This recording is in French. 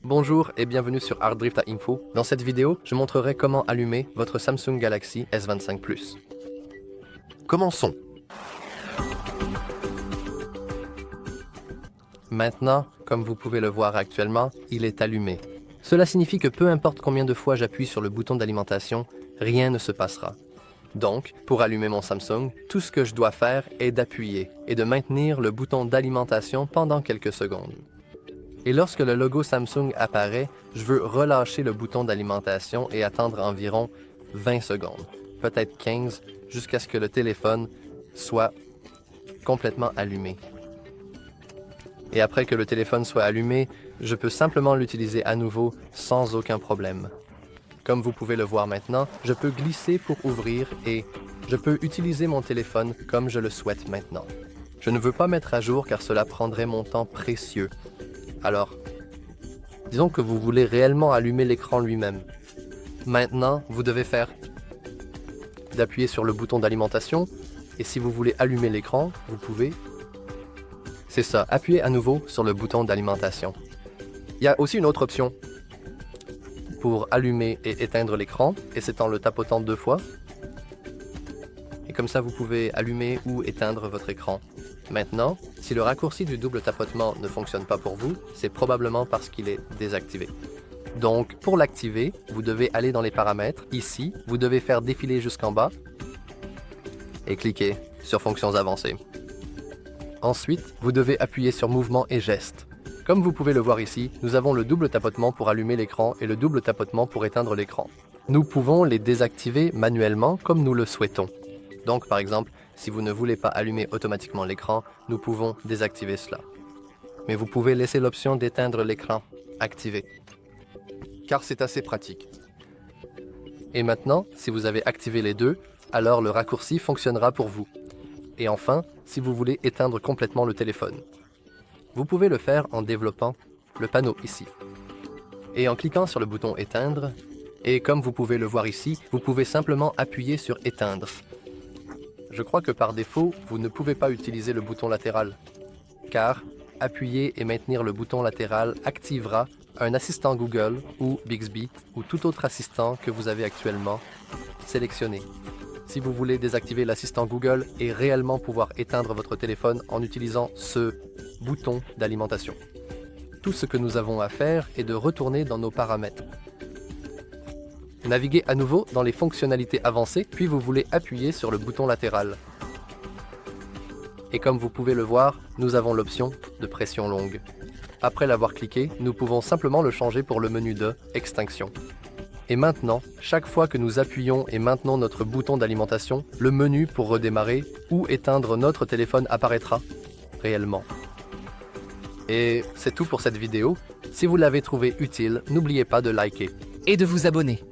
Bonjour et bienvenue sur ArtDrift Info. Dans cette vidéo, je montrerai comment allumer votre Samsung Galaxy S25 Plus. Commençons. Maintenant, comme vous pouvez le voir actuellement, il est allumé. Cela signifie que peu importe combien de fois j'appuie sur le bouton d'alimentation, rien ne se passera. Donc, pour allumer mon Samsung, tout ce que je dois faire est d'appuyer et de maintenir le bouton d'alimentation pendant quelques secondes. Et lorsque le logo Samsung apparaît, je veux relâcher le bouton d'alimentation et attendre environ 20 secondes, peut-être 15, jusqu'à ce que le téléphone soit complètement allumé. Et après que le téléphone soit allumé, je peux simplement l'utiliser à nouveau sans aucun problème. Comme vous pouvez le voir maintenant, je peux glisser pour ouvrir et je peux utiliser mon téléphone comme je le souhaite maintenant. Je ne veux pas mettre à jour car cela prendrait mon temps précieux. Alors, disons que vous voulez réellement allumer l'écran lui-même. Maintenant, vous devez faire d'appuyer sur le bouton d'alimentation et si vous voulez allumer l'écran, vous pouvez. C'est ça, appuyez à nouveau sur le bouton d'alimentation. Il y a aussi une autre option pour allumer et éteindre l'écran, et c'est en le tapotant 2 fois. Et comme ça, vous pouvez allumer ou éteindre votre écran. Maintenant, si le raccourci du double tapotement ne fonctionne pas pour vous, c'est probablement parce qu'il est désactivé. Donc, pour l'activer, vous devez aller dans les paramètres. Ici, vous devez faire défiler jusqu'en bas et cliquer sur Fonctions avancées. Ensuite, vous devez appuyer sur Mouvements et gestes. Comme vous pouvez le voir ici, nous avons le double tapotement pour allumer l'écran et le double tapotement pour éteindre l'écran. Nous pouvons les désactiver manuellement comme nous le souhaitons. Donc, par exemple, si vous ne voulez pas allumer automatiquement l'écran, nous pouvons désactiver cela. Mais vous pouvez laisser l'option d'éteindre l'écran activée, car c'est assez pratique. Et maintenant, si vous avez activé les deux, alors le raccourci fonctionnera pour vous. Et enfin, si vous voulez éteindre complètement le téléphone, vous pouvez le faire en développant le panneau ici. Et en cliquant sur le bouton éteindre, et comme vous pouvez le voir ici, vous pouvez simplement appuyer sur éteindre. Je crois que par défaut, vous ne pouvez pas utiliser le bouton latéral, car appuyer et maintenir le bouton latéral activera un assistant Google ou Bixby ou tout autre assistant que vous avez actuellement sélectionné. Si vous voulez désactiver l'assistant Google et réellement pouvoir éteindre votre téléphone en utilisant ce bouton d'alimentation. Tout ce que nous avons à faire est de retourner dans nos paramètres. Naviguez à nouveau dans les fonctionnalités avancées, puis vous voulez appuyer sur le bouton latéral. Et comme vous pouvez le voir, nous avons l'option de pression longue. Après l'avoir cliqué, nous pouvons simplement le changer pour le menu de extinction. Et maintenant, chaque fois que nous appuyons et maintenons notre bouton d'alimentation, le menu pour redémarrer ou éteindre notre téléphone apparaîtra réellement. Et c'est tout pour cette vidéo. Si vous l'avez trouvée utile, n'oubliez pas de liker. Et de vous abonner.